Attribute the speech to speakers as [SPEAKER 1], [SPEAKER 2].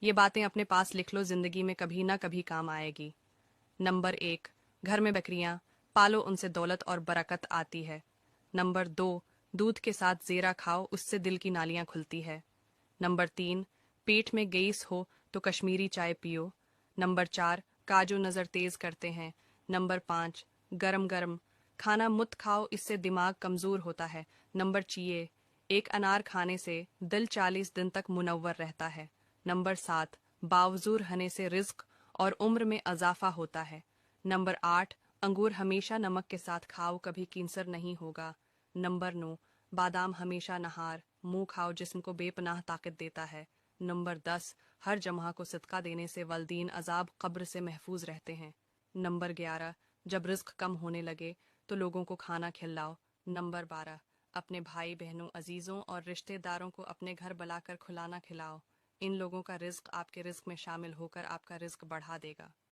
[SPEAKER 1] یہ باتیں اپنے پاس لکھ لو، زندگی میں کبھی نہ کبھی کام آئے گی۔ نمبر 1، گھر میں بکریاں پالو، ان سے دولت اور برکت آتی ہے۔ نمبر 2، دودھ کے ساتھ زیرہ کھاؤ، اس سے دل کی نالیاں کھلتی ہے۔ نمبر 3، پیٹ میں گیس ہو تو کشمیری چائے پیو۔ نمبر 4، کاجو نظر تیز کرتے ہیں۔ نمبر 5، گرم گرم کھانا مت کھاؤ، اس سے دماغ کمزور ہوتا ہے۔ نمبر 6، ایک انار کھانے سے دل 40 دن تک منور رہتا ہے۔ نمبر 7، باوزوں رہنے سے رزق اور عمر میں اضافہ ہوتا ہے۔ نمبر 8، انگور ہمیشہ نمک کے ساتھ کھاؤ، کبھی کینسر نہیں ہوگا۔ نمبر 9، بادام ہمیشہ نہار منہ کھاؤ، جسم کو بے پناہ طاقت دیتا ہے۔ نمبر 10، ہر جمعہ کو صدقہ دینے سے والدین عذاب قبر سے محفوظ رہتے ہیں۔ نمبر 11، جب رزق کم ہونے لگے تو لوگوں کو کھانا کھلاؤ۔ نمبر 12، اپنے بھائی بہنوں، عزیزوں اور رشتہ داروں کو اپنے گھر بلا کر کھلانا کھلاؤ۔ ان لوگوں کا رزق آپ کے رزق میں شامل ہو کر آپ کا رزق بڑھا دے گا۔